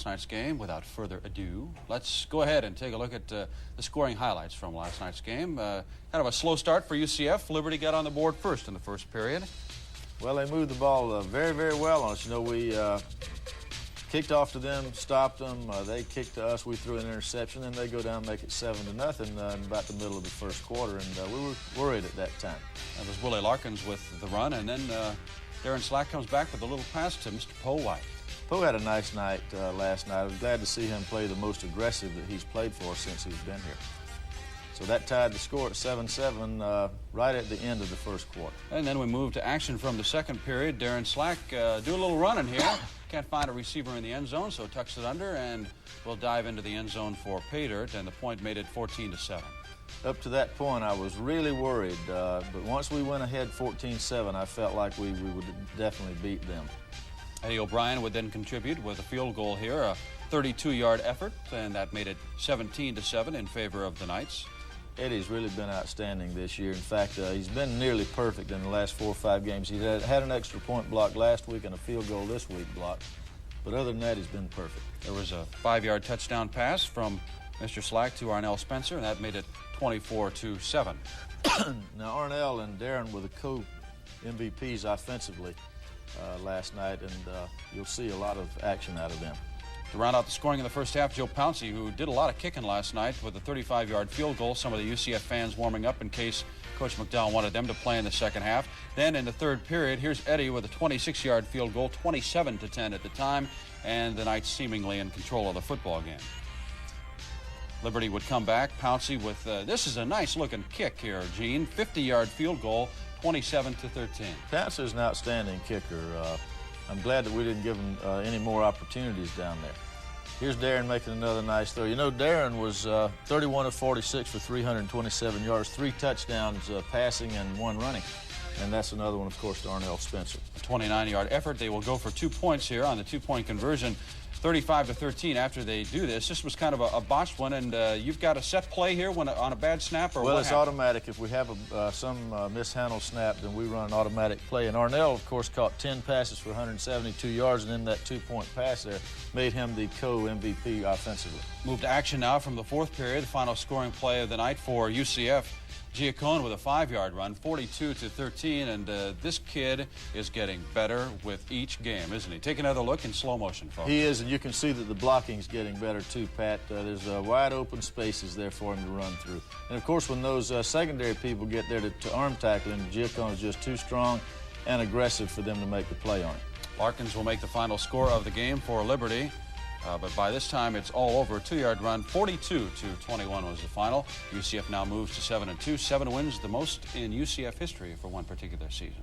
last night's game. Without further ado, let's go ahead and take a look at the scoring highlights from last night's game. Kind of a slow start for UCF. Liberty got on the board first in the first period. Well, they moved the ball very, very well on us. You know, we kicked off to them, stopped them. They kicked to us. We threw an interception, and they go down and make it 7-0 in about the middle of the first quarter, and we were worried at that time. That was Willie Larkins with the run, and then Darren Slack comes back with a little pass to Mr. Poe White. Poe had a nice night last night. I was glad to see him play the most aggressive that he's played for since he's been here. So that tied the score at 7-7 right at the end of the first quarter. And then we moved to action from the second period. Darren Slack do a little running here. Can't find a receiver in the end zone, so tucks it under, and we'll dive into the end zone for pay dirt, and the point made it 14-7. Up to that point, I was really worried, but once we went ahead 14-7, I felt like we would definitely beat them. Eddie O'Brien would then contribute with a field goal here, a 32-yard effort, and that made it 17-7 in favor of the Knights. Eddie's really been outstanding this year. In fact, he's been nearly perfect in the last 4 or 5 games. He had an extra point block last week and a field goal this week blocked. But other than that, he's been perfect. There was a 5-yard touchdown pass from Mr. Slack to Arnell Spencer, and that made it 24-7. Now, Arnell and Darren were the co-MVPs offensively last night, and you'll see a lot of action out of them. To round out the scoring in the first half, Joe Pouncey, who did a lot of kicking last night with a 35-yard field goal. Some of the UCF fans warming up in case Coach McDowell wanted them to play in the second half. Then in the third period, here's Eddie with a 26-yard field goal, 27-10 at the time, and the Knights seemingly in control of the football game. Liberty would come back. Pouncey with, this is a nice-looking kick here, Gene. 50-yard field goal, 27-13. Pouncey's an outstanding kicker. I'm glad that we didn't give him any more opportunities down there. Here's Darren making another nice throw. You know, Darren was 31 of 46 for 327 yards, 3 touchdowns passing and 1 running. And that's another one, of course, to Arnell Spencer. A 29-yard effort. They will go for 2 points here on the 2-point conversion. 35-13 after they do this. This was kind of a botched one, and you've got a set play here when on a bad snap, or well, what it's happened? automatic. If we have some mishandled snap, then we run an automatic play. And Arnell, of course, caught 10 passes for 172 yards, and then that 2-point pass there made him the co-MVP offensively. Moved to action now from the fourth period. The final scoring play of the night for UCF. Giacone with a 5-yard run, 42-13, and this kid is getting better with each game, isn't he? Take another look in slow motion, folks. He is, and you can see that the blocking's getting better too, Pat. There's wide open spaces there for him to run through. And of course, when those secondary people get there to arm tackle him, Giacone is just too strong and aggressive for them to make the play on it. Larkins will make the final score of the game for Liberty. But by this time, it's all over. A 2-yard run, 42-21 was the final. UCF now moves to 7-2. 7 wins, the most in UCF history for one particular season.